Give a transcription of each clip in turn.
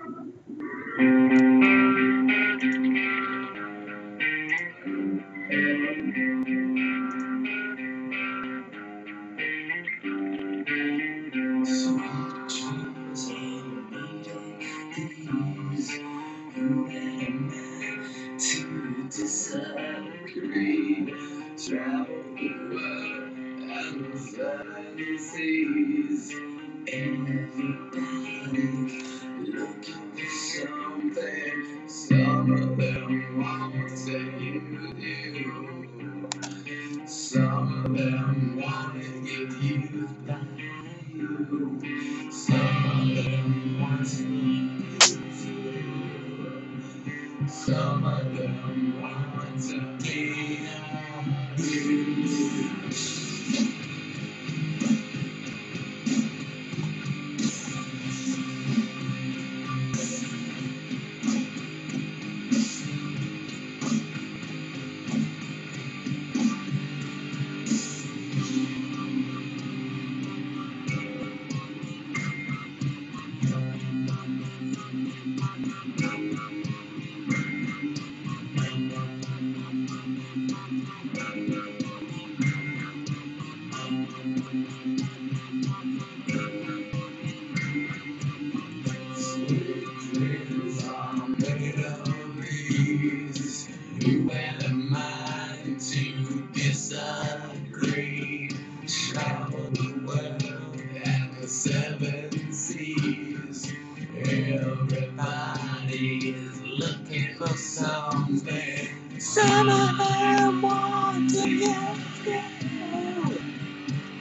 To disagree, travel the world and the seas. Everybody looking for something. Some of them want to use you. Some of them want to get used by you. Some of them want to use you. Some of them want to be you. Dreams are made of these. You and a mind to disagree. Travel the world and the seven seas. Everybody is looking for something. Some of them want to get you.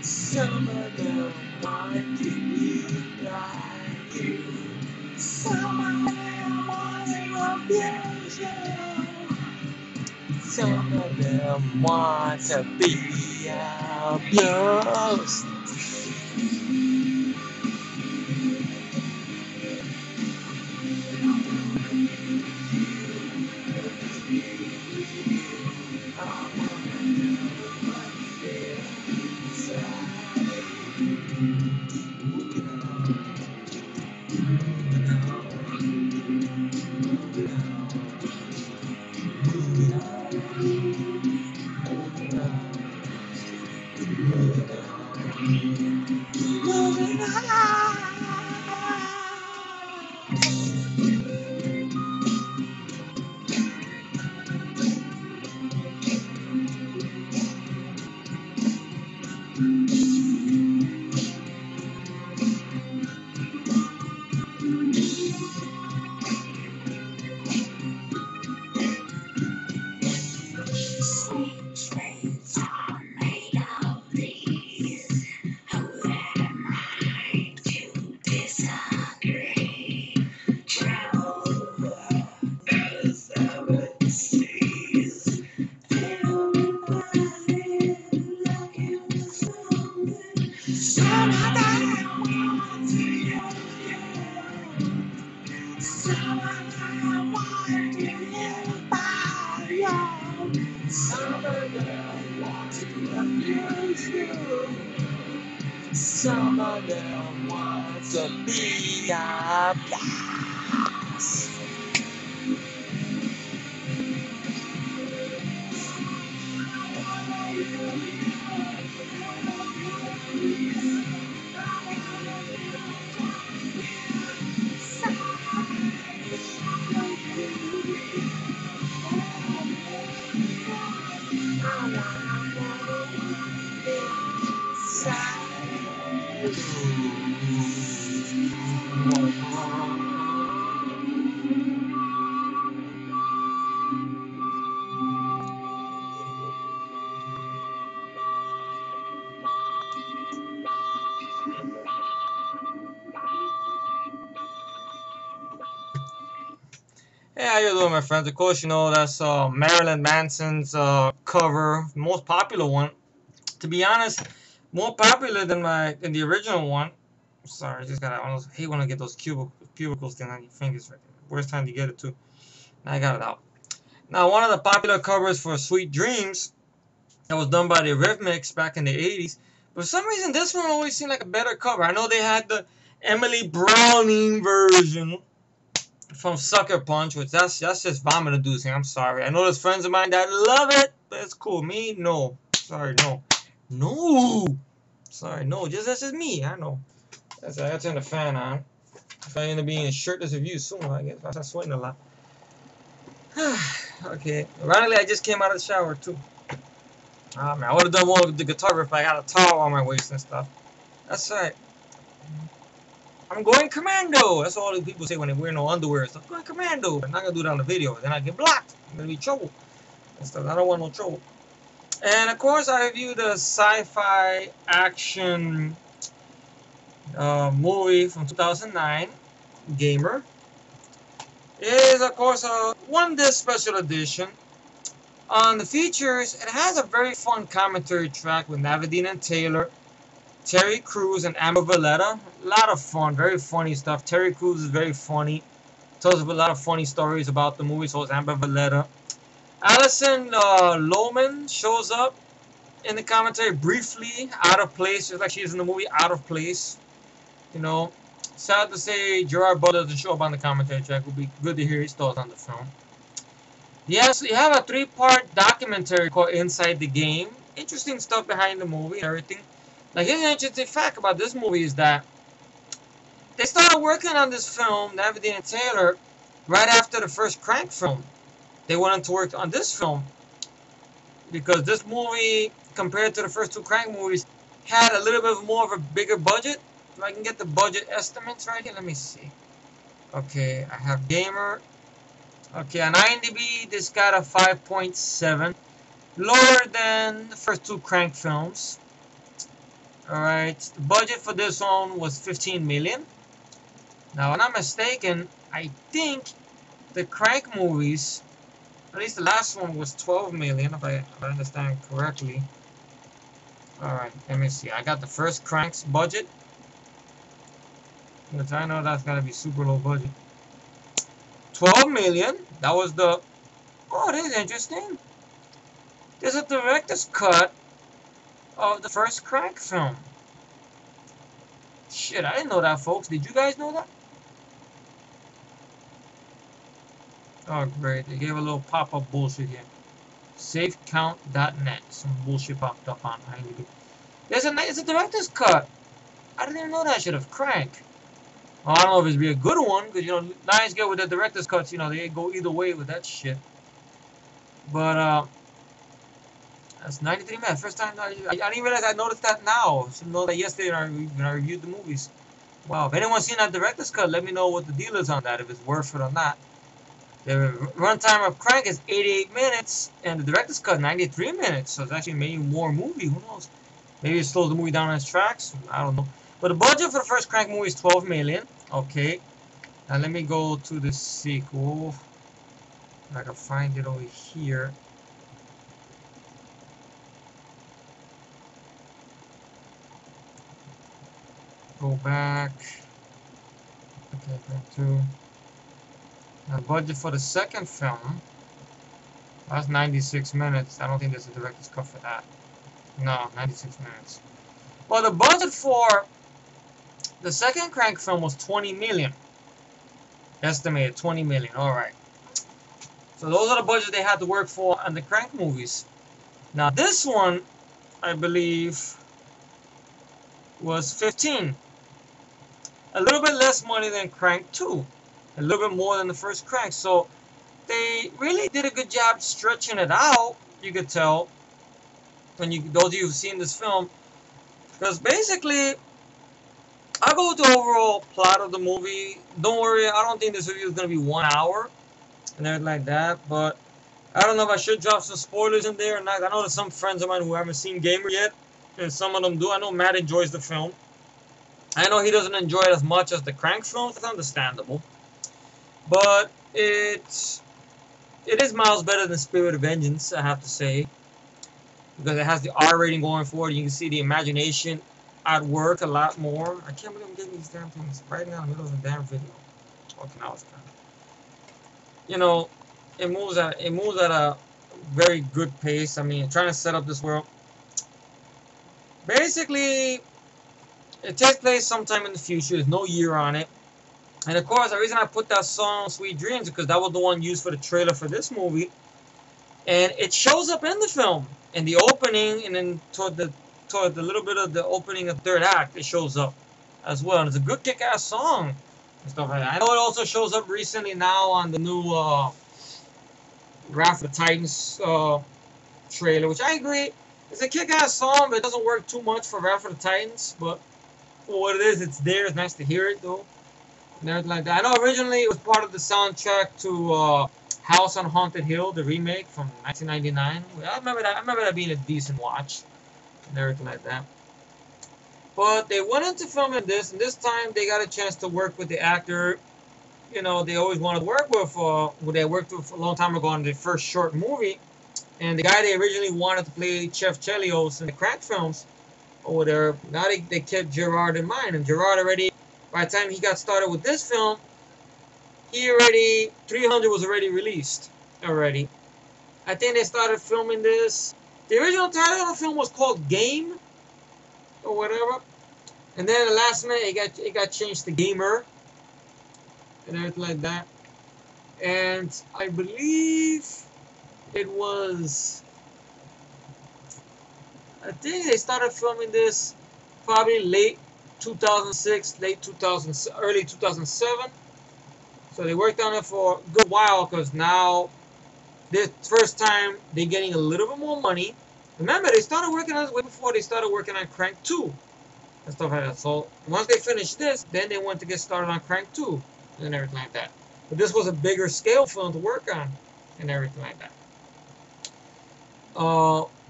Some of them want to be like you. Some of them want to abuse you. Some of them want to be abused. Moving on. Sweet dreams are made of these. Who am I to disagree? Travel the world and seven seas. Everybody looking for something. Some of them want to use you. Some of them want to live by you. Some of them want to abuse you. Some of them want to be abused. Hey, how you doing, my friends? Of course, you know that's Marilyn Manson's cover, most popular one. To be honest, more popular than the original one. Sorry, I just got I hate when I get those cubicles thing on your fingers right there. Worst time to get it too. Now I got it out. Now, one of the popular covers for Sweet Dreams that was done by the Rhythmics back in the 80s. But for some reason, this one always seemed like a better cover. I know they had the Emily Browning version, from Sucker Punch, which that's just vomit inducing. I'm sorry. I know there's friends of mine that love it, but it's cool. Me, no. Sorry, no. No. Sorry, no. That's just me. I know. I gotta turn the fan on. If I end up being in shirtless review soon, I guess I start sweating a lot. Okay. Ironically, I just came out of the shower too. Oh man, I would have done more with the guitar riff, but I got a towel on my waist and stuff. That's right. I'm going commando. That's all the people say when they wear no underwear. So I'm going commando. I'm not gonna do that on the video. Then I get blocked. I'm gonna be trouble and stuff. I don't want no trouble. And of course, I reviewed a sci-fi action movie from 2009, Gamer. It is of course a one-disc special edition. On the features, it has a very fun commentary track with Navadine and Taylor, Terry Crews and Amber Valletta. A lot of fun, very funny stuff. Terry Crews is very funny. Tells us a lot of funny stories about the movie, so is Amber Valletta. Alison Lohman shows up in the commentary briefly, out of place, just like she is in the movie, out of place. You know, sad to say Gerard Butler doesn't show up on the commentary track. It would be good to hear his thoughts on the film. Yes, you have a 3-part documentary called Inside the Game. Interesting stuff behind the movie and everything. Now, here's an interesting fact about this movie is that they started working on this film, Navadine and Taylor, right after the first Crank film. They went on to work on this film because this movie, compared to the first 2 Crank movies, had a little bit more of a bigger budget. If I can get the budget estimates right here, let me see. Okay, I have Gamer. Okay, on IMDb, this got a 5.7. Lower than the first 2 Crank films. Alright, the budget for this one was $15 million. Now, if I'm not mistaken, I think the Crank movies, at least the last one was $12 million, if I understand correctly. Alright, let me see. I got the first Crank's budget, which I know that's gotta be super low budget. 12 million. That was the... Oh, this is interesting. There's a director's cut of the first Crank film. Shit, I didn't know that, folks. Did you guys know that? Oh, great. They gave a little pop-up bullshit here. Safecount.net. Some bullshit popped up on IMDb. It's a director's cut. I didn't even know that shit of Crank. Well, I don't know if it'd be a good one, because, you know, Lions get with the director's cuts, you know, they go either way with that shit. But, that's 93 minutes. First time, I didn't realize I noticed that now. I should know that yesterday when I reviewed the movies. Wow, if anyone's seen that director's cut, let me know what the deal is on that, if it's worth it or not. The runtime of Crank is 88 minutes, and the director's cut 93 minutes, so it's actually maybe more movie, who knows? Maybe it slows the movie down on its tracks, I don't know. But the budget for the first Crank movie is $12 million. Okay. Now let me go to the sequel. If I can find it over here. Go back. Okay, back to... Now, the budget for the second film. That's 96 minutes. I don't think there's a director's cut for that. No, 96 minutes. Well, the budget for the second Crank film was 20 million. Estimated 20 million. Alright. So those are the budgets they had to work for on the Crank movies. Now this one, I believe, was 15. A little bit less money than Crank 2. A little bit more than the first Crank. So they really did a good job stretching it out, you could tell. When those of you who've seen this film. Because basically, I'll go with the overall plot of the movie. Don't worry, I don't think this video is going to be 1 hour and everything like that. But I don't know if I should drop some spoilers in there or not. I know there's some friends of mine who haven't seen Gamer yet, and some of them do. I know Matt enjoys the film. I know he doesn't enjoy it as much as the Crank films. It's understandable. But it is miles better than Spirit of Vengeance, I have to say. Because it has the R rating going for it. You can see the imagination at work a lot more. I can't believe I'm getting these damn things right now in the middle of a damn video. Okay, now it's kind of, you know, it moves at a very good pace. I mean, trying to set up this world. Basically, it takes place sometime in the future. There's no year on it. And of course, the reason I put that song "Sweet Dreams" because that was the one used for the trailer for this movie, and it shows up in the film in the opening, and then toward the little bit of the opening of third act, it shows up as well. And it's a good kick-ass song and stuff like that. I know it also shows up recently now on the new Wrath of the Titans trailer, which I agree it's a kick-ass song, but it doesn't work too much for Wrath of the Titans. But for what it is, it's there. It's nice to hear it though, and everything like that. I know originally it was part of the soundtrack to House on Haunted Hill, the remake from 1999. I remember that. I remember that being a decent watch and everything like that. But they went into filming this, and this time they got a chance to work with the actor. You know, they always wanted to work with, who they worked with a long time ago on their first short movie. And the guy they originally wanted to play Chef Chelios in the Crank films, or whatever, now they kept Gerard in mind. And Gerard already, by the time he got started with this film, 300 was already released already. I think they started filming this. The original title of the film was called Game, or whatever. And then at the last minute, it got changed to Gamer, and everything like that. And I believe it was, I think they started filming this probably late 2006, early 2007. So they worked on it for a good while, because now this first time they're getting a little bit more money. Remember, they started working on this way before they started working on Crank 2 and stuff like that. So once they finished this, then they went to get started on Crank 2 and everything like that. But this was a bigger scale film to work on and everything like that.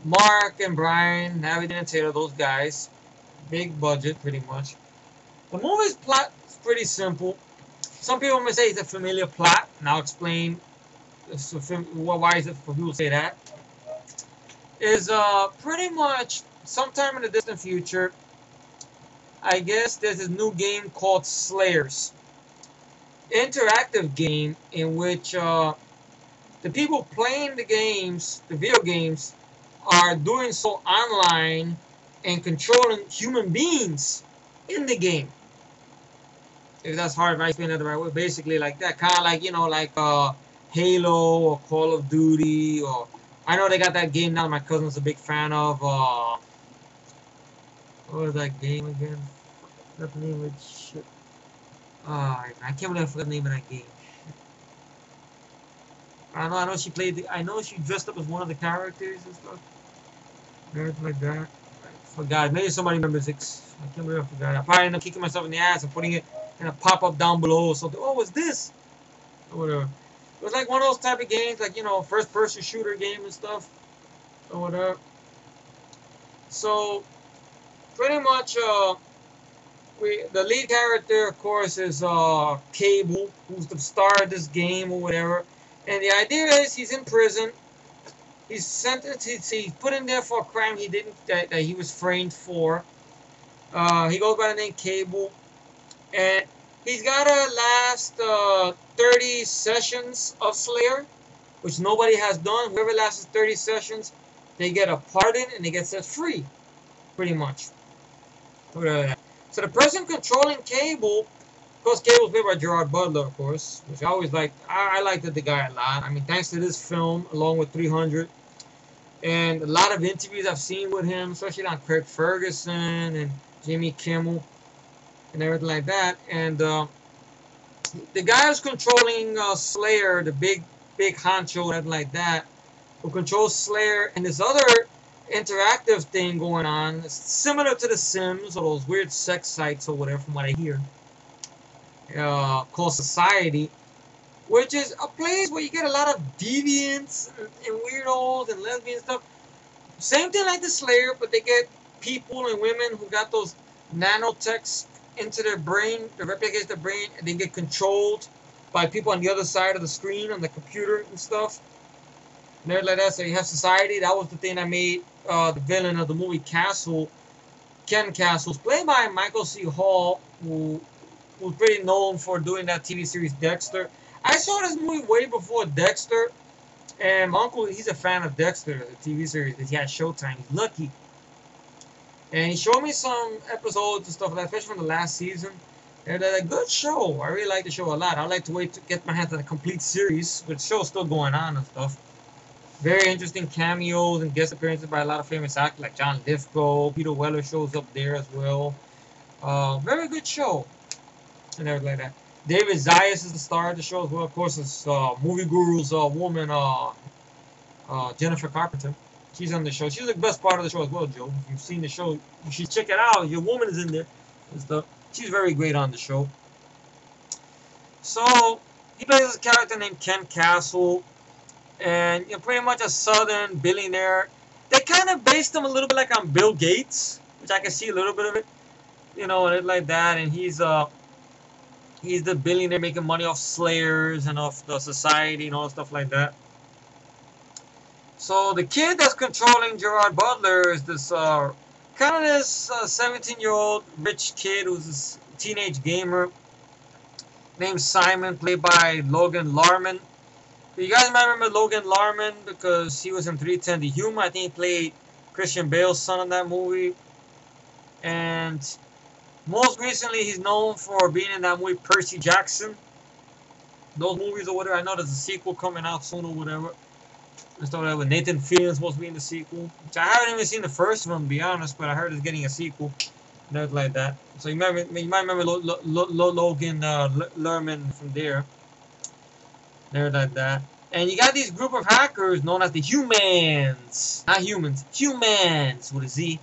Mark and Brian, Navid and Taylor, those guys, big budget pretty much. The movie's plot is pretty simple. Some people may say it's a familiar plot, and I'll explain why is it for people to say that. Is pretty much sometime in the distant future, I guess there's this new game called Slayers. Interactive game in which the people playing the games, the video games, are doing so online and controlling human beings in the game. If that's hard, if I explain it the right way, basically like that, kind of like, you know, like Halo or Call of Duty, or I know they got that game now. My cousin's a big fan of. What was that game again? What the name of shit? I can't believe I forgot the name of that game. I know she played. I know she dressed up as one of the characters and stuff. Everything like that. I forgot. Maybe somebody remembers it. I can't believe I forgot. I probably end up kicking myself in the ass and putting it in a pop up down below or something. Oh, what's this? Or whatever. It was like one of those type of games, like, you know, first person shooter game and stuff. Or whatever. So pretty much, the lead character, of course, is Cable, who's the star of this game or whatever. And the idea is he's in prison. He's sentenced. He's put in there for a crime he didn't that he was framed for. He goes by the name Cable, and he's got to last 30 sessions of Slayer, which nobody has done. Whoever lasts 30 sessions, they get a pardon and they get set free, pretty much. So the person controlling Cable, of course, Cable's played by Gerard Butler, of course, which I always liked. I liked the guy a lot. I mean, thanks to this film, along with 300, and a lot of interviews I've seen with him, especially on Craig Ferguson and Jimmy Kimmel and everything like that. And the guy who's controlling Slayer, the big honcho, and everything like that, who controls Slayer and this other interactive thing going on, it's similar to The Sims or those weird sex sites or whatever, from what I hear, called Society, which is a place where you get a lot of deviants and weirdos and lesbians stuff. Same thing like the Slayer, but they get people and women who got those nanotechs into their brain, that replicates their brain, and they get controlled by people on the other side of the screen, on the computer and stuff. And everything like that. So you have Society. That was the thing that made the villain of the movie Castle, Ken Castle, played by Michael C. Hall, who was pretty known for doing that TV series Dexter. I saw this movie way before Dexter, and my uncle, he's a fan of Dexter, the TV series that he had Showtime. He's lucky. And he showed me some episodes and stuff like that, especially from the last season. They're a good show. I really like the show a lot. I'd like to wait to get my hands on a complete series, but the show's still going on and stuff. Very interesting cameos and guest appearances by a lot of famous actors like John Lithgow. Peter Weller shows up there as well. Very good show and everything like that. David Zayas is the star of the show as well. Of course, it's movie guru's woman, Jennifer Carpenter. She's on the show. She's the best part of the show as well, Joe. If you've seen the show, you should check it out. Your woman is in there and stuff. She's very great on the show. So he plays a character named Ken Castle, and pretty much a southern billionaire. They kind of based him a little bit like on Bill Gates, which I can see a little bit of it, and like that. And he's the billionaire making money off slayers and off the society and all stuff like that. So the kid that's controlling Gerard Butler is this kind of this 17-year-old rich kid who's a teenage gamer named Simon, played by Logan Lerman. You guys might remember Logan Lerman because he was in 310 The Human. I think he played Christian Bale's son in that movie. And most recently, he's known for being in that movie Percy Jackson. Those movies or whatever. I know there's a sequel coming out soon or whatever. And stuff like that with Nathan Fillion's supposed to be in the sequel. Which I haven't even seen the first one, to be honest, but I heard it's getting a sequel. Nothing like that. So you might remember Logan Lerman from there. There like that. And you got these group of hackers known as the Humans. Not humans. Humans with a Z.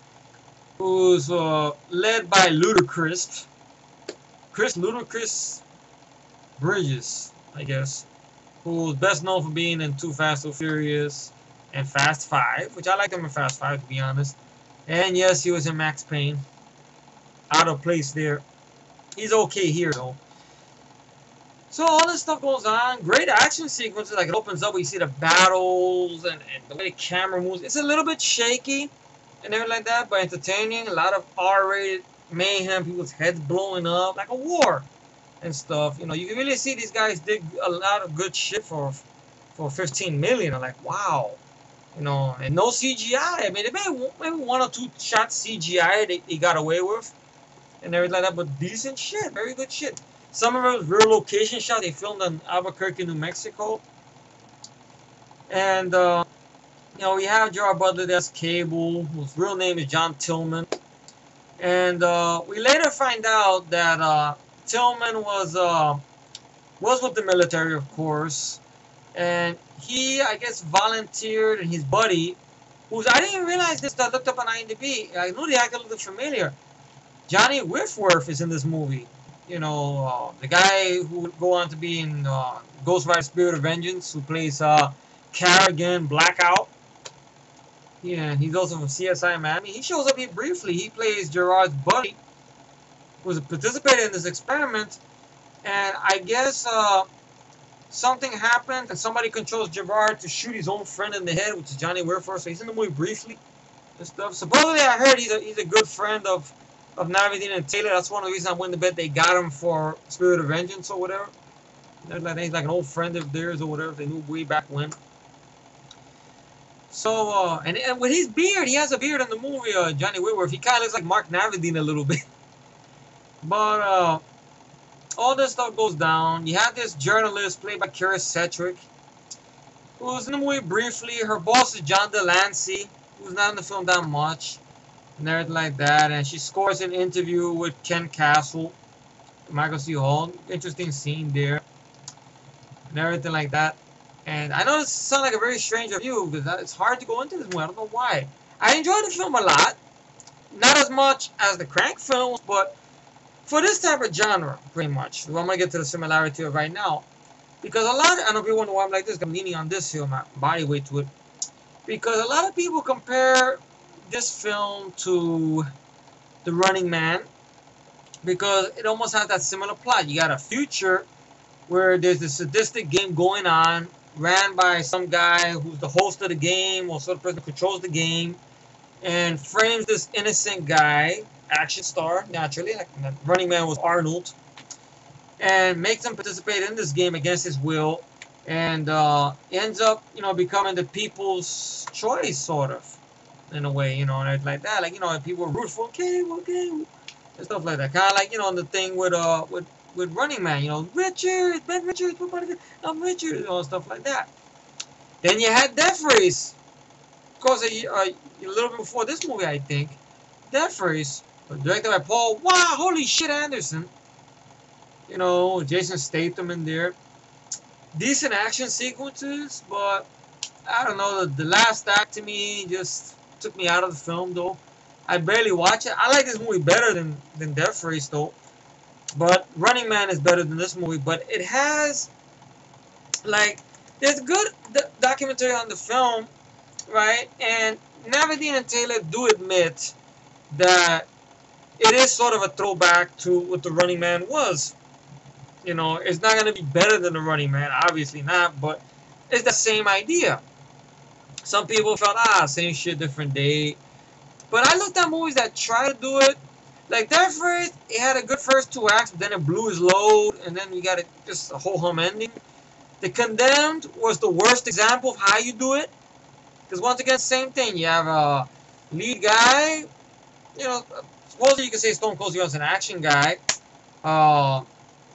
Who's led by Ludacris. Ludacris Bridges, I guess. Who's best known for being in Too Fast, So Furious and Fast 5. Which I like him in Fast 5, to be honest. And yes, he was in Max Payne. Out of place there. He's okay here, though. So all this stuff goes on. Great action sequences. Like it opens up, we see the battles and the way the camera moves. It's a little bit shaky and everything like that, but entertaining. A lot of R-rated mayhem, people's heads blowing up, like a war and stuff. You can really see these guys did a lot of good shit for 15 million. I'm like, wow. And no CGI. I mean, they maybe one or two shots CGI they got away with and everything like that, but decent shit. Very good shit. Some of it was real location shots. They filmed in Albuquerque, New Mexico. And, we have Gerard Butler, that's Cable, whose real name is John Tillman. And we later find out that Tillman was with the military, of course. And he, I guess, volunteered, and his buddy, I didn't even realize this, I looked up on IMDb. I knew the actor looked familiar. Johnny Whitworth is in this movie. The guy who would go on to be in Ghost Rider Spirit of Vengeance, who plays Carrigan Blackout. Yeah, he's also from CSI Miami. He shows up here briefly. He plays Gerard's buddy, who's participated in this experiment. And I guess something happened, and somebody controls Gerard to shoot his own friend in the head, which is Johnny Whitworth. So he's in the movie briefly and stuff. Supposedly, I heard he's a good friend of Navidine and Taylor. That's one of the reasons I'm willing to bet they got him for Spirit of Vengeance or whatever. He's like an old friend of theirs or whatever. They knew way back when. So, and with his beard, he has a beard in the movie, Johnny Whitworth. He kind of looks like Mark Navidine a little bit. But, all this stuff goes down. You have this journalist played by Kara Sedgwick, who's in the movie briefly. Her boss is John Delancey, who's not in the film that much. And everything like that, and she scores an interview with Ken Castle, Michael C. Hall. Interesting scene there, and everything like that. And I know this sounds like a very strange review because it's hard to go into this movie. I don't know why. I enjoyed the film a lot, not as much as the Crank films, but for this type of genre, pretty much. I'm gonna get to the similarity of right now, because I know people wonder why I'm like this. I'm leaning on this here, my body weight to it, because a lot of people compare this film to The Running Man because it almost has that similar plot. You got a future where there's this sadistic game going on, ran by some guy who's the host of the game, or sort of person who controls the game, and frames this innocent guy, action star, naturally, like Running Man was Arnold, and makes him participate in this game against his will, and ends up, becoming the people's choice, sort of. In a way, and everything like that. Like, people root for, okay. and stuff like that. Kind of like, you know, the thing with Running Man, you know, Richard, Ben Richards, I'm Richard, you know, stuff like that. Then you had Death Race, of course, a little bit before this movie, I think. Death Race, directed by Paul, wow, holy shit, Anderson. You know, Jason Statham in there. Decent action sequences, but I don't know, the last act to me just took me out of the film, though. I barely watch it. I like this movie better than Death Race, though. But Running Man is better than this movie. But it has, like, there's good documentary on the film, right? And Navadine and Taylor do admit that it is sort of a throwback to what the Running Man was. You know, it's not going to be better than the Running Man, obviously not, but it's the same idea. Some people felt, same shit, different day. But I looked at movies that try to do it. Like Death Race, it had a good first two acts, but then it blew his load, and then you got just a whole hum ending. The Condemned was the worst example of how you do it. Because once again, same thing. You have a lead guy, you know, supposedly you can say Stone Cold Steve's an action guy.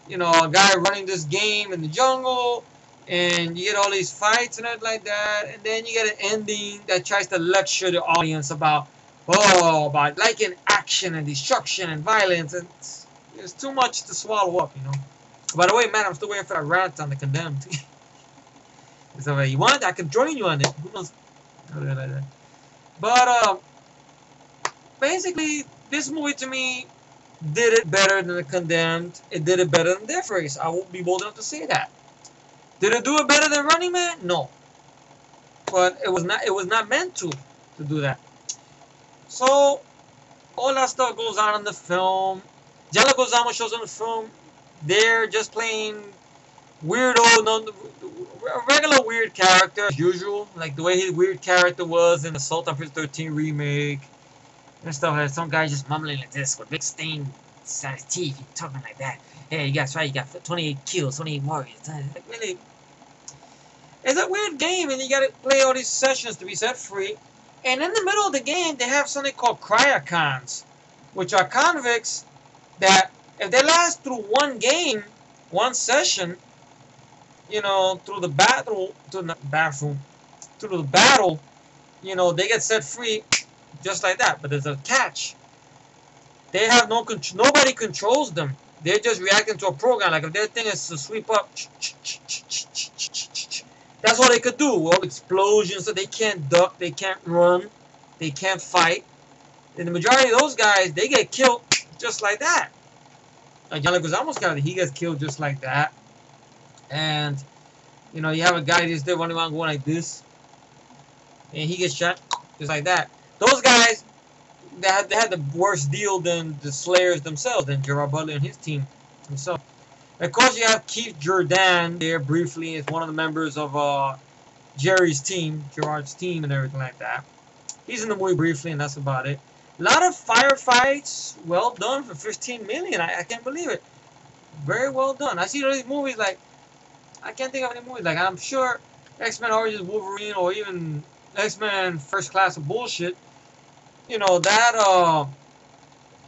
You know, a guy running this game in the jungle, and you get all these fights and everything like that, and then you get an ending that tries to lecture the audience about liking action and destruction and violence, and it's too much to swallow up, you know. By the way, man, I'm still waiting for that rant on the Condemned. So you want? I can join you on it. Who knows? But basically, this movie to me did it better than the Condemned. It did it better than Death Race. I won't be bold enough to say that. Did it do it better than Running Man? No. But it was not. It was not meant to do that. So all that stuff goes on in the film. John Leguizamo shows in the film. They're just playing weirdo, a regular weird character as usual, like the way his weird character was in Assault on Precinct 13 remake and stuff. Like some guy just mumbling like this with big stain inside his teeth, talking like that. Hey, you guys, right? You got 28 kills, 28 warriors. Like, really, it's a weird game, and you got to play all these sessions to be set free. And in the middle of the game, they have something called cryocons, which are convicts that, if they last through one game, one session, you know, through the battle, through the battle, you know, they get set free just like that. But there's a catch. They have no control. Nobody controls them. They're just reacting to a program. Like if their thing is to sweep up, that's all they could do. All explosions, so they can't duck, they can't run, they can't fight. And the majority of those guys, they get killed just like that. Like John Leguizamo's character, he gets killed just like that. And, you know, you have a guy just there running around going like this. And he gets shot just like that. Those guys, they had the worst deal than the Slayers themselves, than Gerard Butler and his team himself. And of course, you have Keith Jordan there briefly as one of the members of Jerry's team, Gerard's team, and everything like that. He's in the movie briefly, and that's about it. A lot of firefights, well done for 15 million. I can't believe it. Very well done. I see all these movies like, I can't think of any movies like, I'm sure X-Men Origins Wolverine or even X-Men First Class of Bullshit, you know, that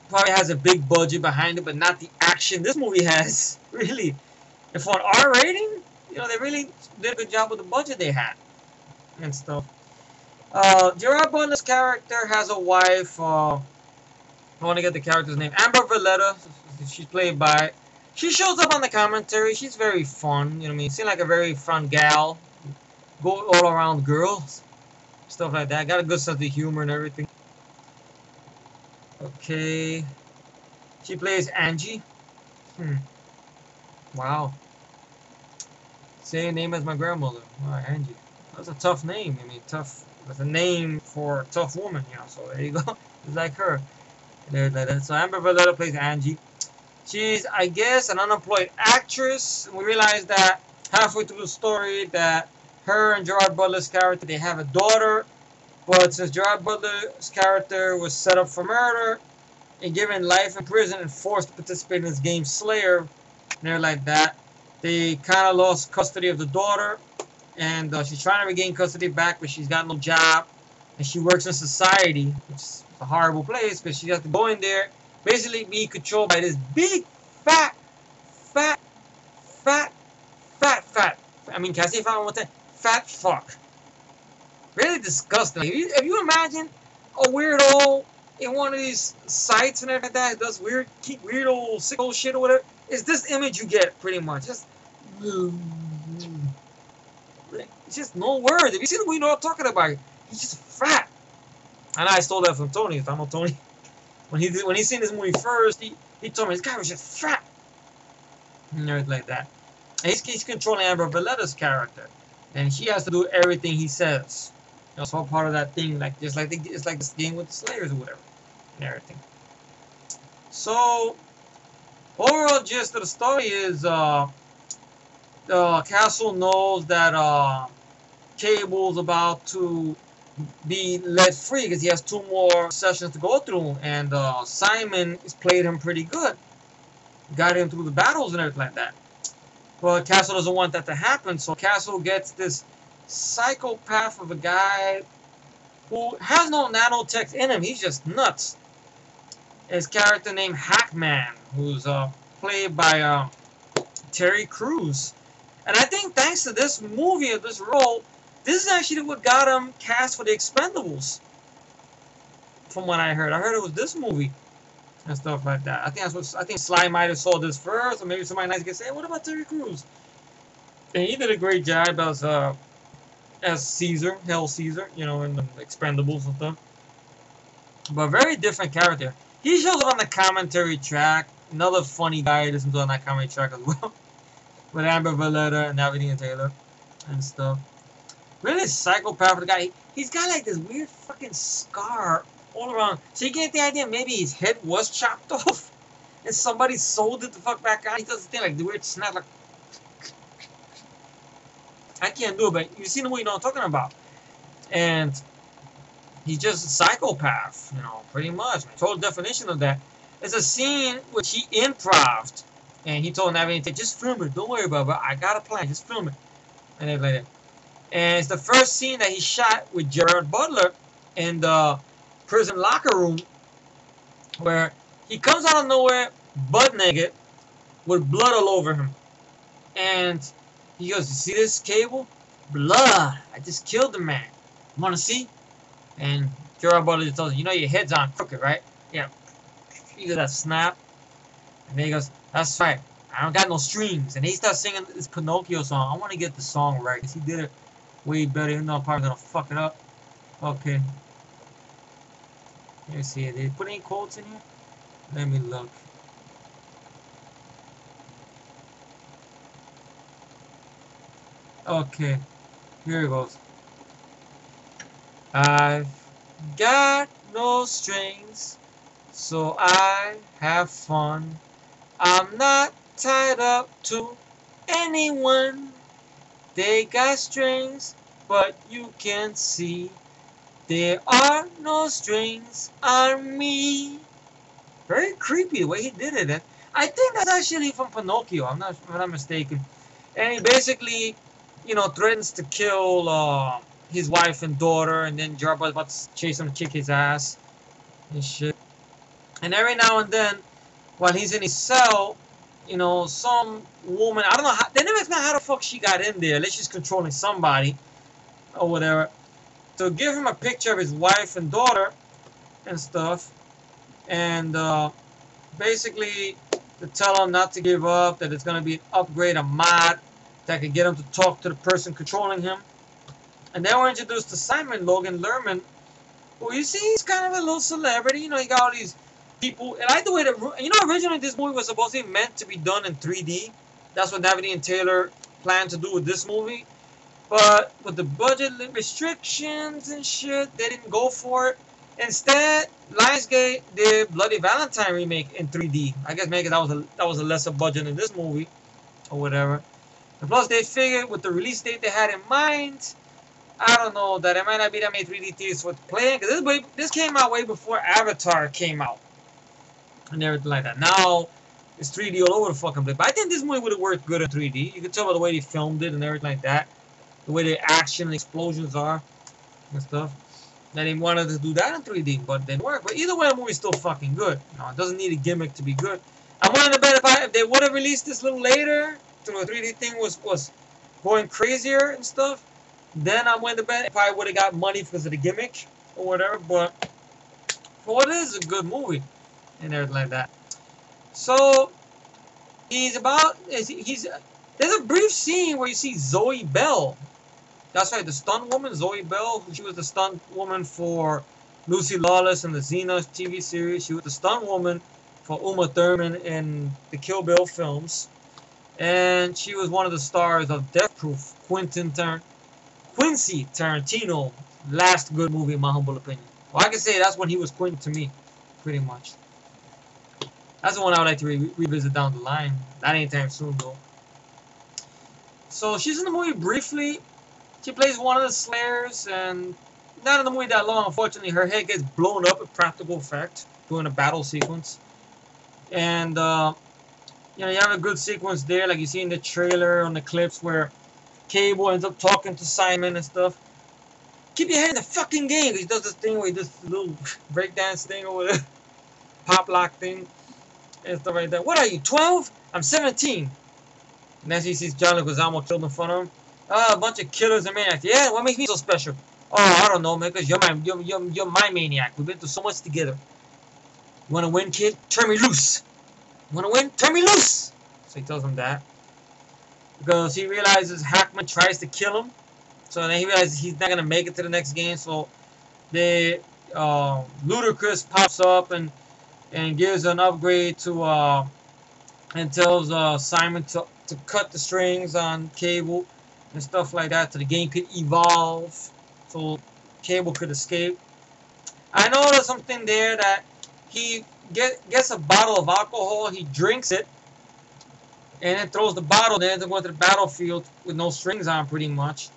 probably has a big budget behind it, but not the action this movie has, really. And for an R rating, you know, they really did a good job with the budget they had and stuff. Gerard Butler's character has a wife. I want to get the character's name. Amber Valletta. She's played by. She shows up on the commentary. She's very fun. You know what I mean? Seems like a very fun gal. Go all around girls. Stuff like that. Got a good sense of humor and everything. Okay. She plays Angie. Wow. Same name as my grandmother. Wow, Angie. That's a tough name. I mean, tough. That's a name for a tough woman, you know. So there you go. It's like her. So Amber Valletta plays Angie. She's, I guess, an unemployed actress. We realize that halfway through the story that her and Gerard Butler's character, they have a daughter. But since Gerard Butler's character was set up for murder and given life in prison and forced to participate in this game Slayer, and everything like that, they kind of lost custody of the daughter. And she's trying to regain custody back, but she's got no job. And she works in society, which is a horrible place because she has to go in there basically be controlled by this big, fat, fat, fat, fat. I mean, can I say fat one more time? Fat fuck. Really disgusting. Like, if you imagine a weirdo in one of these sites and everything like that, does weird old sicko shit or whatever, it's this image you get pretty much. It's just no words. If you see the movie, you know what I'm talking about. He's just fat. And I stole that from Tony. If I know Tony, when he seen this movie first, he told me this guy was just fat and everything like that. And he's controlling Amber Valletta's character, and she has to do everything he says. You know, it's all part of that thing, like just like it's like this game with the Slayers or whatever, and everything. So, overall gist of the story is Castle knows that Cable's about to be let free because he has 2 more sessions to go through, and Simon has played him pretty good, got him through the battles and everything like that. Well, Castle doesn't want that to happen, so Castle gets this psychopath of a guy who has no nanotech in him. He's just nuts. His character named Hackman, who's played by Terry Crews. And I think thanks to this movie or this role, this is actually what got him cast for the Expendables. From what I heard it was this movie and stuff like that. I think Sly might have saw this first, or maybe somebody nice could say, hey, "What about Terry Crews?" And he did a great job as Caesar, Hell Caesar, you know, in the Expendables and stuff. But very different character. He shows up on the commentary track. Another funny guy listens to on that commentary track as well, with Amber Valletta and Naveen Taylor and stuff. Really psychopath the guy. He's got like this weird fucking scar all around. So you get the idea maybe his head was chopped off and somebody sold it the fuck back on. He does the thing like the weird snap like. I can't do it, but you see the movie, you know what I'm talking about. And he's just a psychopath, you know, pretty much. Total definition of that. It's a scene which he improv'd, and he told Naveen, just film it, don't worry about it, I got a plan, just film it. And everything like that. And it's the first scene that he shot with Gerard Butler in the prison locker room, where he comes out of nowhere, butt naked, with blood all over him. And he goes, "You see this Cable? Blood. I just killed the man. Want to see?" And Gerard Butler just tells him, "You know your head's on crooked, right?" Yeah. You get that snap. And then he goes, "That's right. I don't got no strings." And he starts singing this Pinocchio song. I want to get the song right, because he did it way better. Even though I'm probably going to fuck it up. Okay. Let me see. Did they put any quotes in here? Let me look. Okay. Here it goes. I've got no strings, so I have fun. I'm not tied up to anyone. They got strings, but you can see there are no strings on me. Very creepy the way he did it. And I think that's actually from Pinocchio. I'm not mistaken. And he basically, you know, threatens to kill his wife and daughter, and then Gerard Butler's about to chase him, kick his ass and shit. And every now and then, while he's in his cell, you know, some woman, I don't know how, they never explain how the fuck she got in there. Unless she's controlling somebody or whatever. To give him a picture of his wife and daughter and stuff. And basically to tell him not to give up, that it's going to be an upgrade, a mod that could get him to talk to the person controlling him. And then we're introduced to Simon Logan Lerman, who you see he's kind of a little celebrity. You know, he got all these people. And I like the way that, you know, originally this movie was supposed to be meant to be done in 3D. That's what Naveen Taylor planned to do with this movie. But with the budget restrictions and shit, they didn't go for it. Instead, Lionsgate did Bloody Valentine remake in 3D. I guess maybe that was a lesser budget than this movie or whatever. And plus, they figured with the release date they had in mind, I don't know, that it might not be that many 3D theaters worth playing. Because this came out way before Avatar came out and everything like that. Now it's 3D all over the fucking place. But I think this movie would have worked good in 3D. You can tell by the way they filmed it and everything like that. The way the action and explosions are and stuff. Then they wanted to do that in 3D, but it didn't work. But either way, the movie's still fucking good. You know, it doesn't need a gimmick to be good. I'm willing to bet if they would have released this a little later, so the 3D thing was going crazier and stuff, then I'm willing to bet if I would have got money because of the gimmick or whatever. But for what it is, a good movie and everything like that. So there's a brief scene where you see Zoe Bell. That's right, the stunt woman, Zoe Bell. She was the stunt woman for Lucy Lawless in the Xena TV series. She was the stunt woman for Uma Thurman in the Kill Bill films. And she was one of the stars of Death Proof, Quincy Tarantino. Last good movie, in my humble opinion. Well, I can say that's when he was Quentin to me, pretty much. That's the one I would like to revisit down the line. Not anytime soon, though. So she's in the movie briefly. She plays one of the Slayers, and not in the movie that long. Unfortunately, her head gets blown up with practical effect during a battle sequence. And, you know, you have a good sequence there, like you see in the trailer on the clips where Cable ends up talking to Simon and stuff. Keep your head in the fucking game, because he does this thing where he does this little breakdance thing or whatever, pop lock thing, and stuff like that. What are you, 12? I'm 17. And as he sees John Leguizamo killed in front of him. A bunch of killers and maniacs. Yeah, what makes me so special? Oh, I don't know, man, because you're my maniac. We've been through so much together. You want to win, kid? Turn me loose. You want to win? Turn me loose. So he tells him that. Because he realizes Hackman tries to kill him. So then he realizes he's not going to make it to the next game. So Ludacris pops up and gives an upgrade to and tells Simon to cut the strings on Cable and stuff like that, so the game could evolve, so Cable could escape. I know there's something there that he gets a bottle of alcohol, he drinks it, and then throws the bottle, then ends up going to the battlefield with no strings on, pretty much.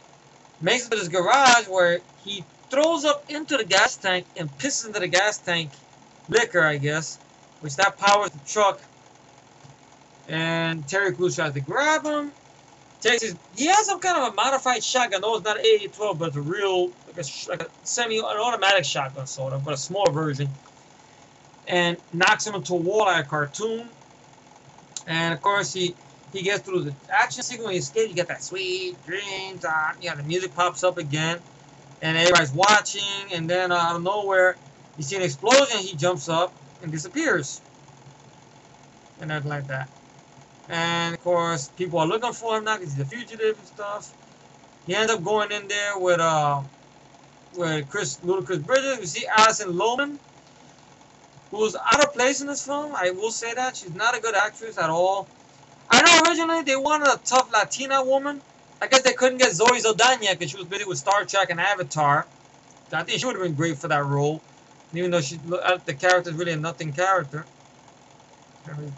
Makes it to his garage where he throws up into the gas tank and pisses into the gas tank liquor, I guess, which that powers the truck. And Terry Crews tries to grab him. He has some kind of a modified shotgun. No, it's not an AA-12, but it's a real, like a semi-automatic shotgun, sort of, but a smaller version. And knocks him into a wall like a cartoon. And of course, he gets through the action sequence. When he escapes, you get that sweet dreams on. Yeah, the music pops up again, and everybody's watching. And then out of nowhere, you see an explosion. He jumps up and disappears, and everything like that. And of course, people are looking for him now because he's a fugitive and stuff. He ends up going in there with Ludacris Bridges. We see Alison Lohman, who's out of place in this film. I will say that she's not a good actress at all. I know originally they wanted a tough Latina woman. I guess they couldn't get Zoe Saldana because she was busy with Star Trek and Avatar. I think she would have been great for that role, even though the character is really a nothing character.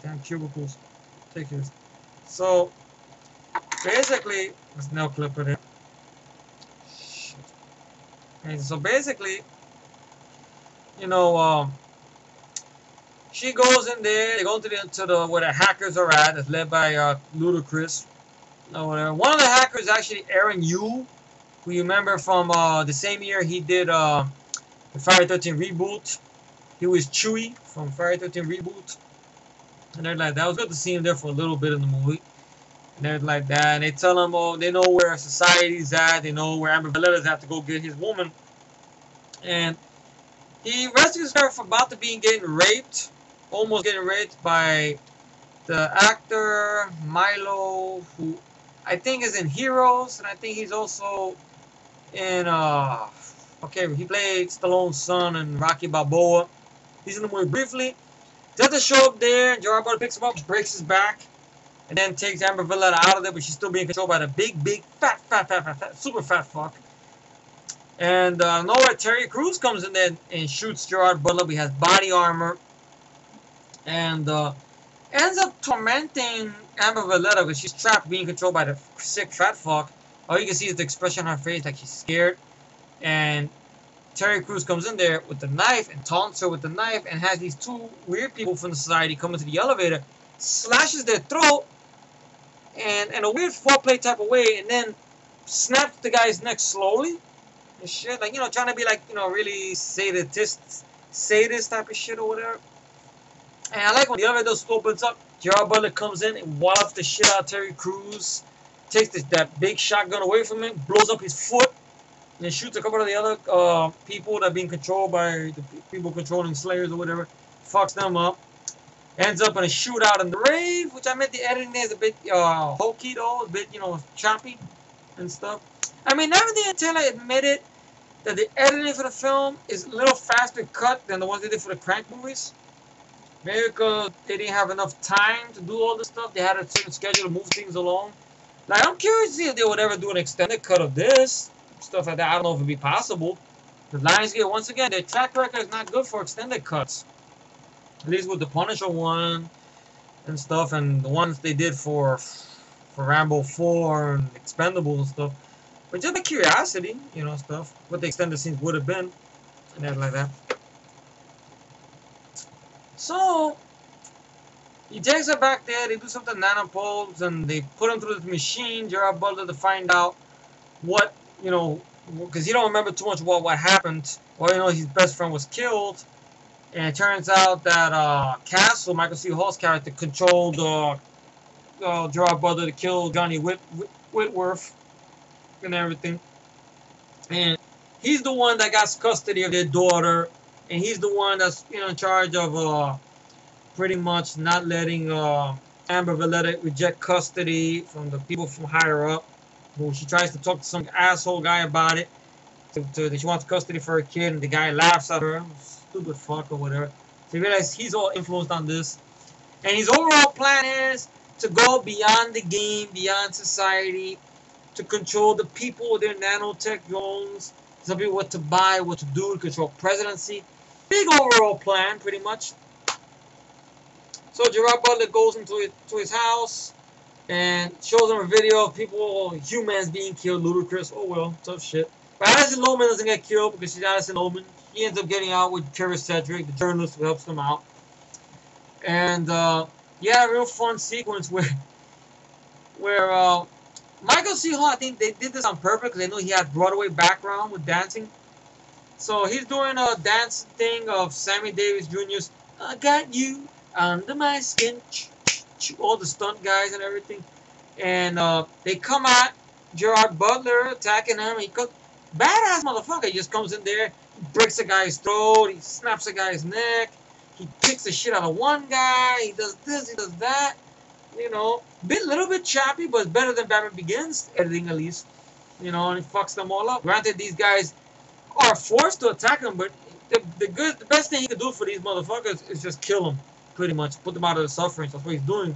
Damn cubicles. Ridiculous. So basically, there's no clip of it. Shit. And so basically, you know, she goes in there. They go to the where the hackers are at. It's led by Ludacris. Or whatever. One of the hackers is actually Aaron Yu, who you remember from the same year he did the Friday 13 reboot. He was Chewie from Friday 13 reboot. And they're like, that was good to see him there for a little bit in the movie. And they're like that. And they tell him, oh, they know where society's at. They know where Amber Valletta's at to go get his woman. And he rescues her from about to be getting raped. Almost getting raped by the actor Milo, who I think is in Heroes. And I think he's also in, he played Stallone's son in Rocky Balboa. He's in the movie briefly. Doesn't show up there, and Gerard Butler picks him up, breaks his back, and then takes Amber Valletta out of there, but she's still being controlled by the big, fat, super fat fuck. And nowhere, Terry Crews comes in there and shoots Gerard Butler. He has body armor, and ends up tormenting Amber Valletta because she's trapped, being controlled by the sick fat fuck. All you can see is the expression on her face, like she's scared. And Terry Crews comes in there with the knife and taunts her with the knife and has these two weird people from the society come into the elevator, slashes their throat, and in a weird foreplay type of way, and then snaps the guy's neck slowly, and shit. Like, trying to be like, really sadist type of shit or whatever. And I like when the elevator opens up, Gerard Butler comes in and wallops the shit out of Terry Crews, takes that big shotgun away from him, blows up his foot, and then shoots a couple of the other people that are being controlled by the people controlling Slayers or whatever, fucks them up. Ends up in a shootout in the rave, which I meant the editing there is a bit hokey though, a bit, choppy and stuff. I mean, everything until I admitted that the editing for the film is a little faster cut than the ones they did for the Crank movies. Maybe because they didn't have enough time to do all this stuff. They had a certain schedule to move things along. Like, I'm curious to see if they would ever do an extended cut of this. Stuff like that. I don't know if it'd be possible. The Lionsgate, once again, their track record is not good for extended cuts. At least with the Punisher one and stuff, and the ones they did for Rambo 4 and Expendables and stuff. But just by curiosity, stuff. What the extended scenes would have been. And everything like that. So, he takes her back there, they do something nanopoles, and they put him through the machine, Gerard Butler, to find out what, because he don't remember too much about what happened. Well, his best friend was killed, and it turns out that Castle, Michael C. Hall's character, controlled Gerard Butler to kill Johnny Whitworth and everything. And he's the one that got custody of their daughter, and he's the one that's in charge of pretty much not letting Amber Valletta reject custody from the people from higher up. Who she tries to talk to some asshole guy about it. That she wants custody for her kid, and the guy laughs at her, stupid fuck or whatever. So you realize he's all influenced on this, and his overall plan is to go beyond the game, beyond society, to control the people with their nanotech drones. Tell people what to buy, what to do, to control presidency. Big overall plan, pretty much. So Gerard Butler goes into his house and shows him a video of humans being killed. Ludicrous. Oh well, tough shit. But Alison Lohman doesn't get killed because she's Alison Lohman. He ends up getting out with Kara Sedgwick, the journalist who helps them out. And yeah, a real fun sequence where Michael C. Hall, I think they did this on purpose because they knew he had Broadway background with dancing. So he's doing a dance thing of Sammy Davis Jr.'s "I Got You Under My Skin," all the stunt guys and everything. And they come at Gerard Butler, attacking him. He goes, badass motherfucker. He just comes in there, he breaks a guy's throat, he snaps a guy's neck, he kicks the shit out of one guy, he does this, he does that. Little bit choppy, but it's better than Batman Begins, editing at least. And he fucks them all up. Granted, these guys are forced to attack him, but the best thing he can do for these motherfuckers is just kill them, pretty much. Put them out of the suffering. That's what he's doing.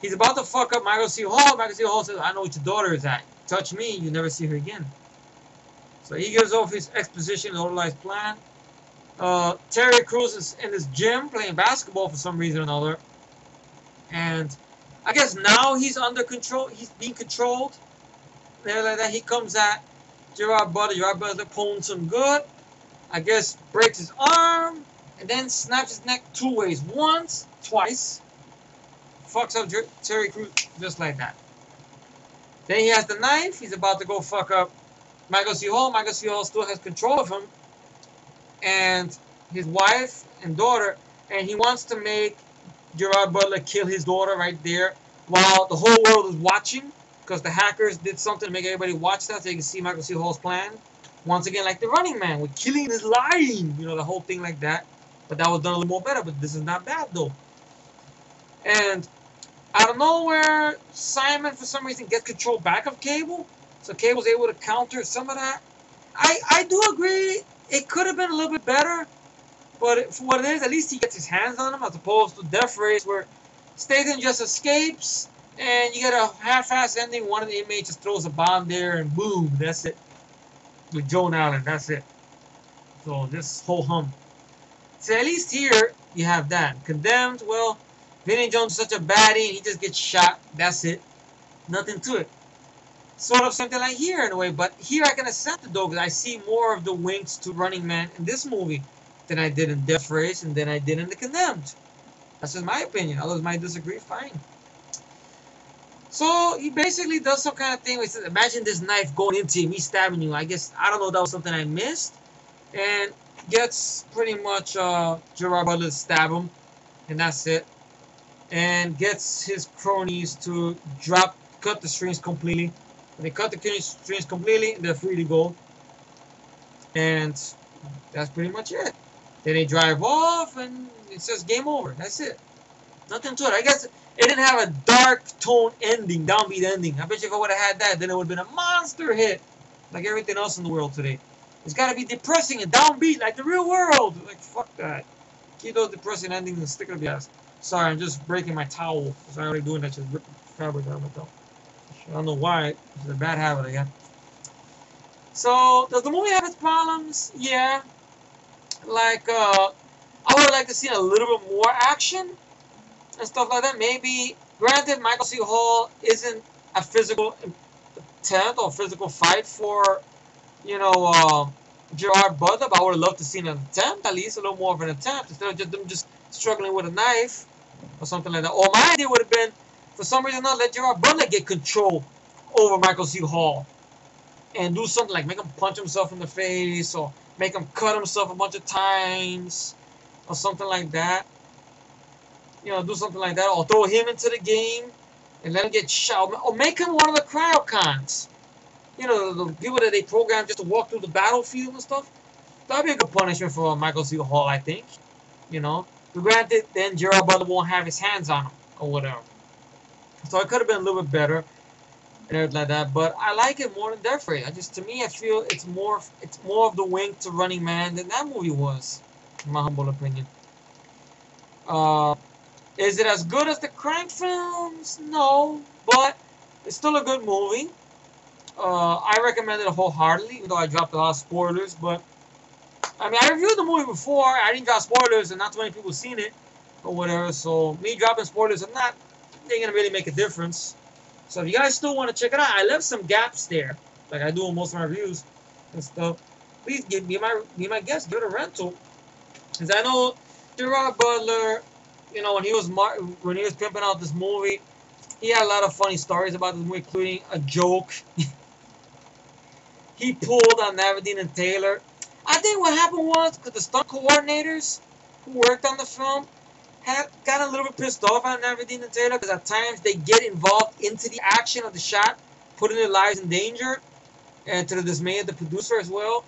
He's about to fuck up Michael C. Hall. Michael C. Hall says, "I know what your daughter is at. Touch me, you never see her again." So he gives off his exposition, his organized plan. Terry Crews is in his gym playing basketball for some reason or another. And I guess now he's under control. He's being controlled. Like that. He comes at Gerard Butler. Gerard Butler pulls him good. I guess breaks his arm. And then snaps his neck 2 ways. Once, twice. Fucks up Terry Crews just like that. Then he has the knife. He's about to go fuck up Michael C. Hall. Michael C. Hall still has control of him. And his wife and daughter. And he wants to make Gerard Butler kill his daughter right there while the whole world is watching, because the hackers did something to make everybody watch that so you can see Michael C. Hall's plan. Once again, like the Running Man, with killing is lying, the whole thing like that. But that was done a little more better, but this is not bad though. And out of nowhere, Simon for some reason gets control back of Cable, so Cable's able to counter some of that. I do agree it could have been a little bit better. But for what it is, at least he gets his hands on him, as opposed to Death Race, where Statham just escapes, and you get a half-ass ending. One of the inmates just throws a bomb there, and boom, that's it. With Joan Allen, that's it. So this whole hum. So at least here, you have that. Condemned, well, Vinnie Jones is such a baddie, and he just gets shot. That's it. Nothing to it. Sort of something like here, in a way. But here I can accept it, though, because I see more of the winks to Running Man in this movie than I did in Death Race and than I did in The Condemned. That's just my opinion. Others might disagree, fine. So he basically does some kind of thing where he says, imagine this knife going into you, me stabbing you. I guess, I don't know, that was something I missed. And gets pretty much Gerard Butler to stab him. And that's it. And gets his cronies to cut the strings completely. When they cut the strings completely, they're free to go. And that's pretty much it. Then they drive off, and it says game over. That's it. Nothing to it. I guess it didn't have a dark tone ending, downbeat ending. I bet you if I would have had that, then it would have been a monster hit, like everything else in the world today. It's got to be depressing and downbeat, like the real world. Like, fuck that. Keep those depressing endings and stick it up your ass. Sorry, I'm just breaking my towel. So I'm already doing that, just ripping fabric out of my towel. I don't know why. It's a bad habit again. So, does the movie have its problems? Yeah. Like, I would like to see a little bit more action and stuff like that. Maybe, granted, Michael C. Hall isn't a physical attempt or physical fight for, you know, Gerard Butler, but I would have loved to see an attempt, at least a little more of an attempt, instead of just them just struggling with a knife or something like that. Or my idea would have been, for some reason, not let Gerard Butler get control over Michael C. Hall and do something like make him punch himself in the face or make him cut himself a bunch of times or something like that. You know, do something like that, or throw him into the game and let him get shot, or make him one of the cryocons. You know, the people that they program just to walk through the battlefield and stuff. That'd be a good punishment for Michael C. Hall, I think. You know, but granted, then Gerard Butler won't have his hands on him or whatever. So it could have been a little bit better and everything like that. But I like it more than Death Race. To me, I feel it's more of the wink to Running Man than that movie was, in my humble opinion. Is it as good as the Crank films? No, but it's still a good movie. I recommend it wholeheartedly, even though I dropped a lot of spoilers. But I mean, I reviewed the movie before. I didn't drop spoilers, and not too many people seen it or whatever. So me dropping spoilers or not, ain't gonna really make a difference. So if you guys still want to check it out, I left some gaps there, like I do in most of my reviews and stuff. Please be my guest, give it a rental, because I know Gerard Butler, you know, when he was pimping out this movie, he had a lot of funny stories about this movie, including a joke he pulled on Navadine and Taylor. I think what happened was because the stunt coordinators who worked on the film had got a little bit pissed off at Navadine and Taylor, because at times they get involved into the action of the shot, putting their lives in danger, and to the dismay of the producer as well.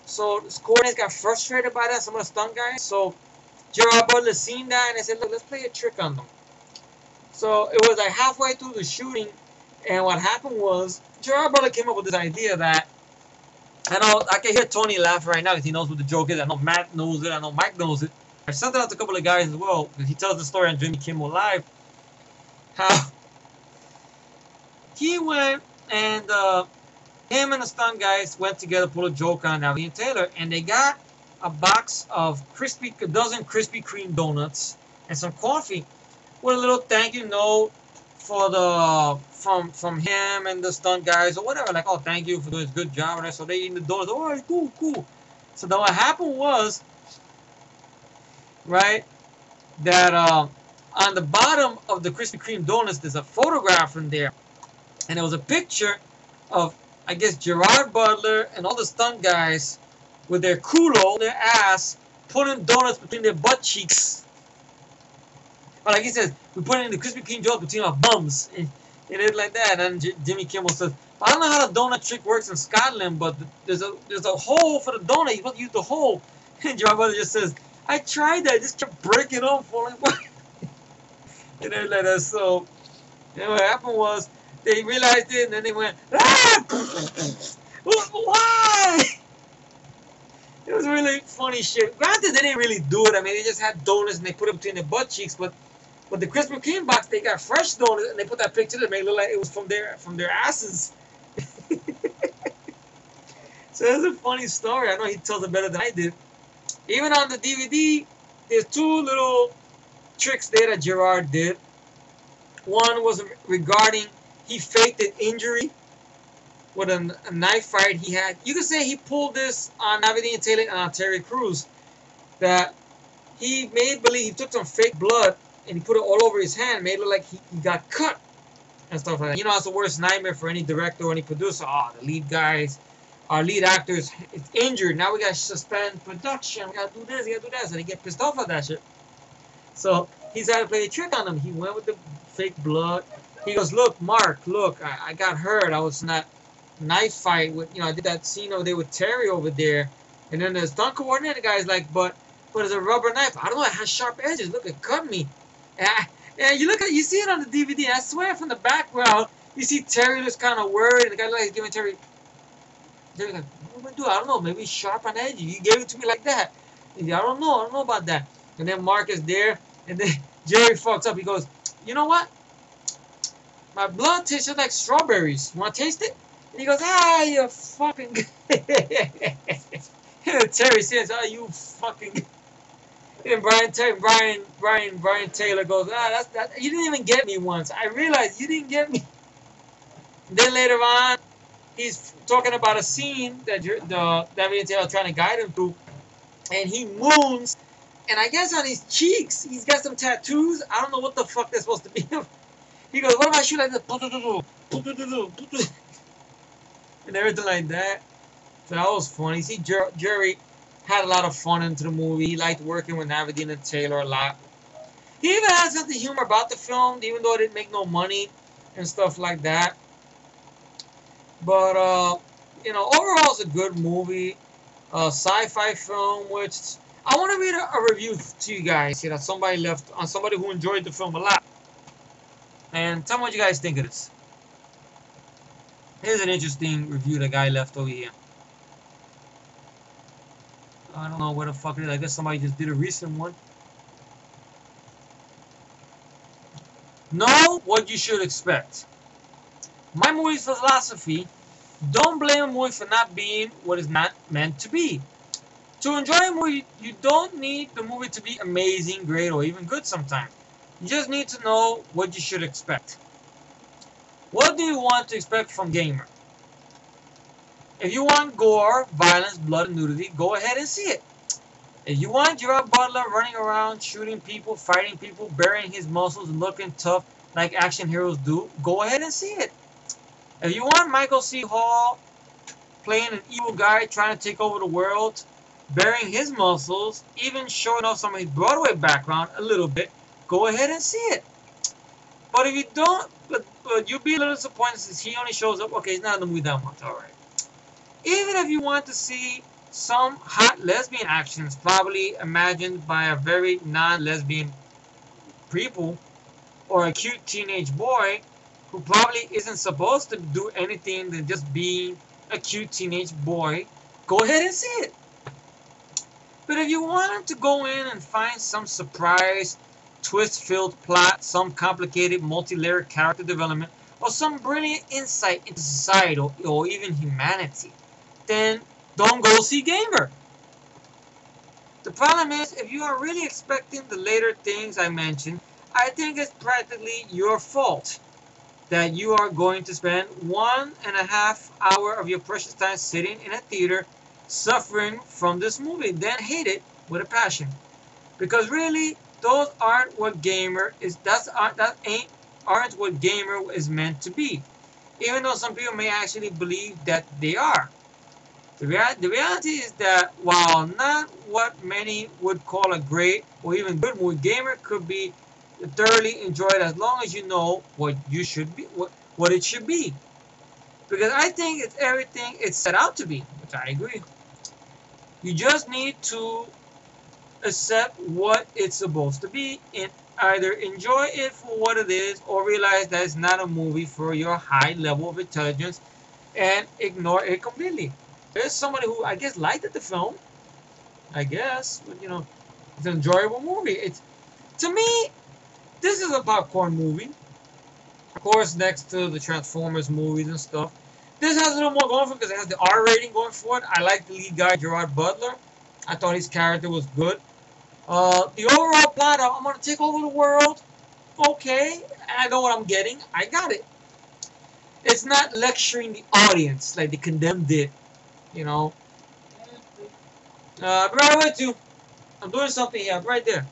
So the coordinators got frustrated by that, some of the stunt guys. So Gerard Butler seen that, and they said, look, let's play a trick on them. So it was like halfway through the shooting, and what happened was Gerard Butler came up with this idea that, I know I can hear Tony laugh right now because he knows what the joke is. I know Matt knows it. I know Mike knows it. I sent it out to a couple of guys as well, because he tells the story on Jimmy Kimmel Live. How he went and him and the stunt guys went together, pulled a joke on Navadine Taylor, and they got a box of a dozen Krispy Kreme donuts and some coffee with a little thank you note for the from him and the stunt guys or whatever. Like, oh, thank you for doing a good job. And so they eat the donuts. Oh, cool. So then what happened was, right, that on the bottom of the Krispy Kreme donuts, there's a photograph in there, and it was a picture of, I guess, Gerard Butler and all the stunt guys with their culo, their ass, putting donuts between their butt cheeks. But like he says, we put it in the Krispy Kreme donuts between our bums, and it's like that. And Jimmy Kimmel says, I don't know how the donut trick works in Scotland, but there's a hole for the donut. You supposed to use the hole. And Gerard Butler just says, I tried that. I just kept breaking off, falling apart. And they're like that. So, you know, what happened was they realized it, and then they went, ah! Why? It was really funny shit. Granted, they didn't really do it. I mean, they just had donuts and they put it between their butt cheeks. But the Krispy Kreme box, they got fresh donuts and they put that picture to make it look like it was from their asses. So it's a funny story. I know he tells it better than I did. Even on the DVD, there's two little tricks there that Gerard did. One was regarding he faked an injury with a knife fight he had. You could say he pulled this on Navadine Taylor and on Terry Crews. That he made believe he took some fake blood and he put it all over his hand, made it look like he got cut. and stuff like that. You know, it's the worst nightmare for any director or any producer. Oh, the lead guys, our lead actors, is injured. Now we got to suspend production. We got to do this, we got to do that. So they get pissed off at that shit. So he's had to play a trick on them. He went with the fake blood. He goes, look, Mark, look, I got hurt. I was in that knife fight with, I did that scene over there with Terry over there. And then the stunt coordinator guy's like, but it's a rubber knife. I don't know, it has sharp edges. Look, it cut me. And you see it on the DVD. I swear from the background, you see Terry looks kind of worried. And the guy like giving Terry's like, what am I gonna do? I don't know, maybe sharp and edgy. You gave it to me like that. I don't know about that. And then Mark is there, and then Jerry fucks up. He goes, you know what? My blood tastes like strawberries. You want to taste it? And he goes, you fucking... Terry says, you fucking... And Brian Taylor goes, you didn't even get me once. I realized you didn't get me. Then later on, he's talking about a scene that David Taylor trying to guide him through, and he moons, and I guess on his cheeks, he's got some tattoos. I don't know what the fuck they're supposed to be. He goes, what if I shoot like this? And everything like that. So that was funny. See, Jerry had a lot of fun into the movie. He liked working with Navadine and Taylor a lot. He even had something humor about the film, even though it didn't make no money and stuff like that. But, overall it's a good movie. Sci-fi film, which I want to read a review to you guys. Somebody left on somebody who enjoyed the film a lot. And tell me what you guys think of this. Here's an interesting review the guy left over here. I don't know where the fuck it is. I guess somebody just did a recent one. Know what you should expect. My movie's philosophy: don't blame a movie for not being what it's not meant to be. To enjoy a movie, you don't need the movie to be amazing, great, or even good sometimes. You just need to know what you should expect. What do you want to expect from Gamer? If you want gore, violence, blood, and nudity, go ahead and see it. If you want Gerard Butler running around, shooting people, fighting people, burying his muscles, and looking tough like action heroes do, go ahead and see it. If you want Michael C. Hall playing an evil guy trying to take over the world, burying his muscles, even showing off some of his Broadway background a little bit, go ahead and see it. But if you don't, but you'll be a little disappointed since he only shows up. Okay, he's not in the movie that much, alright. Even if you want to see some hot lesbian actions, probably imagined by a very non-lesbian people, or a cute teenage boy who probably isn't supposed to do anything than just being a cute teenage boy, go ahead and see it. But if you wanted to go in and find some surprise, twist-filled plot, some complicated multi-layered character development, or some brilliant insight into society or even humanity, then don't go see Gamer. The problem is, if you are really expecting the later things I mentioned, I think it's practically your fault that you are going to spend 1.5 hours of your precious time sitting in a theater suffering from this movie, then hate it with a passion. Because really, those aren't what Gamer is. Aren't what Gamer is meant to be. Even though some people may actually believe that they are. The reality is that while not what many would call a great or even good movie, Gamer could be thoroughly enjoyed as long as you know what you should be, what it should be. Because I think it's everything it's set out to be, which I agree. You just need to accept what it's supposed to be and either enjoy it for what it is or realize that it's not a movie for your high level of intelligence and ignore it completely. There's somebody who I guess liked the film, I guess, but it's an enjoyable movie. To me, this is a popcorn movie. Of course, next to the Transformers movies and stuff. This has a little more going for it because it has the R rating going for it. I like the lead guy, Gerard Butler. I thought his character was good. The overall plot, I'm going to take over the world. Okay, I know what I'm getting. I got it. It's not lecturing the audience like The Condemned did. I'll be right with you. I'm doing something here, right there.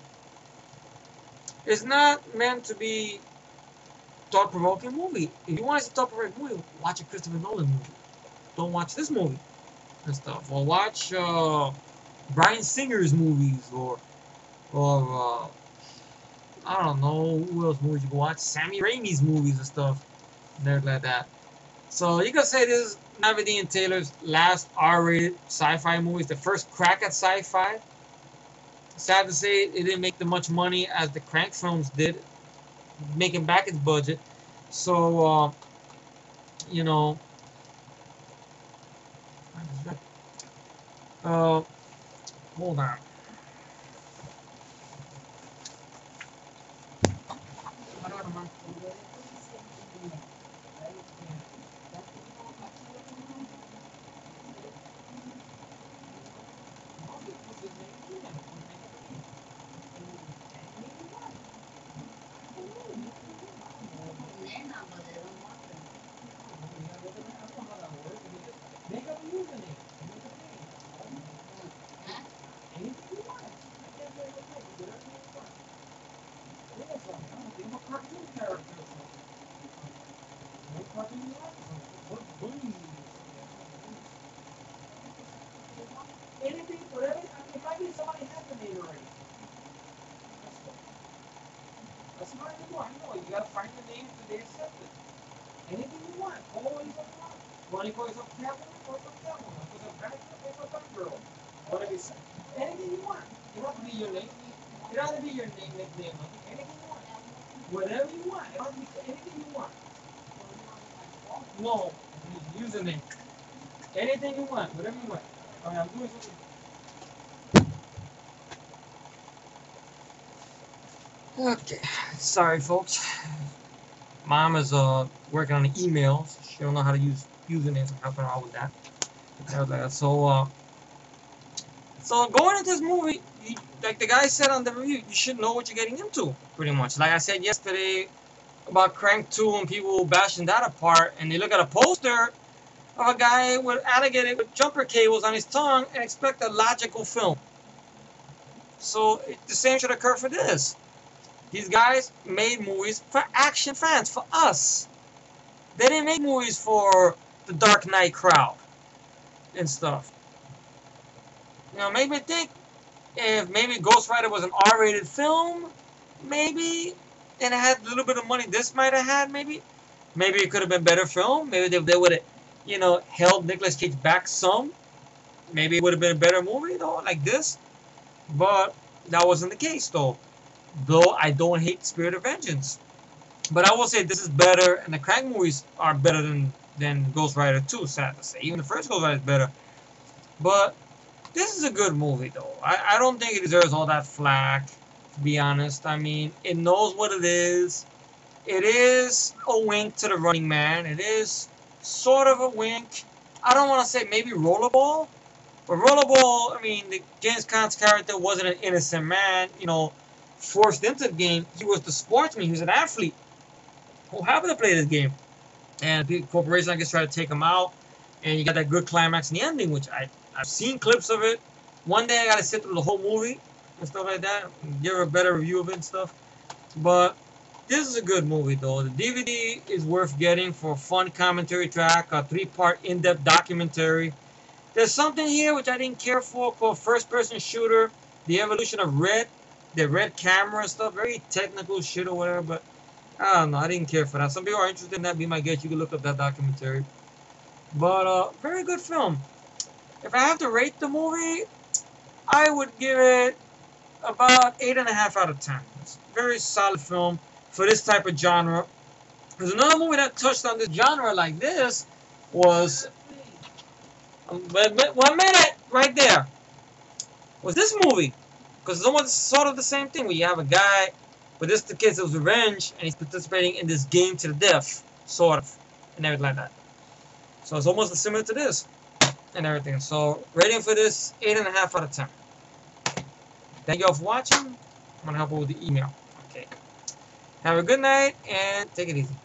It's not meant to be thought-provoking movie. If you want to see a thought-provoking movie, watch a Christopher Nolan movie. Don't watch this movie and stuff. Or watch Bryan Singer's movies, or I don't know who else movies you can watch. Sammy Raimi's movies and stuff, and everything like that. So you can say this is Navidine Taylor's last R-rated sci-fi movie. It's the first crack at sci-fi. Sad to say, it didn't make the much money as the Crank films did, making back its budget. So, you know, hold on. Anything, whatever. If I get somebody has the name already. That's not anymore. I know. You gotta find the names that they accept it. Anything you want. Always up front. Want to call yourself Catwoman? Call yourself Catwoman. Call yourself Batman? Call yourself Batgirl. Whatever you say. Anything you want. It don't have to be your name. It don't have to be your name, nickname. Anything you want. Whatever you want. It don't have to be anything you want. No. Username. Anything you want. Whatever you want. Alright, I'm doing something. Okay, sorry folks. Mom is working on the emails. She don't know how to use usernames. I'm helping her out with that. So going into this movie, like the guy said on the review, you should know what you're getting into, pretty much. Like I said yesterday about Crank 2 and people bashing that apart, and they look at a poster of a guy with alligator with jumper cables on his tongue and expect a logical film. So the same should occur for this. These guys made movies for action fans, for us. They didn't make movies for the Dark Knight crowd and stuff. You know, made me think if maybe Ghost Rider was an R-rated film, maybe, and it had a little bit of money this might have had, maybe it could have been a better film. Maybe they would have, you know, held Nicolas Cage back some. Maybe it would have been a better movie, though, like this. But that wasn't the case, though. Though I don't hate Spirit of Vengeance. But I will say this is better, and the Crank movies are better than Ghost Rider 2, sad to say. Even the first Ghost Rider is better. But this is a good movie, though. I don't think it deserves all that flack, to be honest. I mean, it knows what it is. It is a wink to the Running Man. It is sort of a wink. I don't want to say maybe Rollerball. But Rollerball, I mean, James Caan's character wasn't an innocent man, you know, forced into the game. He was the sportsman. He was an athlete who happened to play this game. And the corporation, I guess, tried to take him out. And you got that good climax in the ending, which I've seen clips of it. One day I got to sit through the whole movie and stuff like that. And give a better review of it and stuff. But this is a good movie, though. The DVD is worth getting for a fun commentary track, a 3-part in-depth documentary. There's something here which I didn't care for called first-person shooter, the evolution of Red, the Red camera and stuff. Very technical shit or whatever, but I don't know. I didn't care for that. Some people are interested in that. Be my guest. You can look up that documentary. But very good film. If I have to rate the movie, I would give it about 8.5 out of 10. It's a very solid film for this type of genre. There's another movie that touched on this genre like this was 1 minute right there was this movie, because it's almost sort of the same thing where you have a guy, but this the case of revenge, and he's participating in this game to the death, sort of, and everything like that. So it's almost similar to this and everything. So rating for this 8.5 out of 10. Thank you all for watching. I'm gonna help you with the email. Okay. Have a good night and take it easy.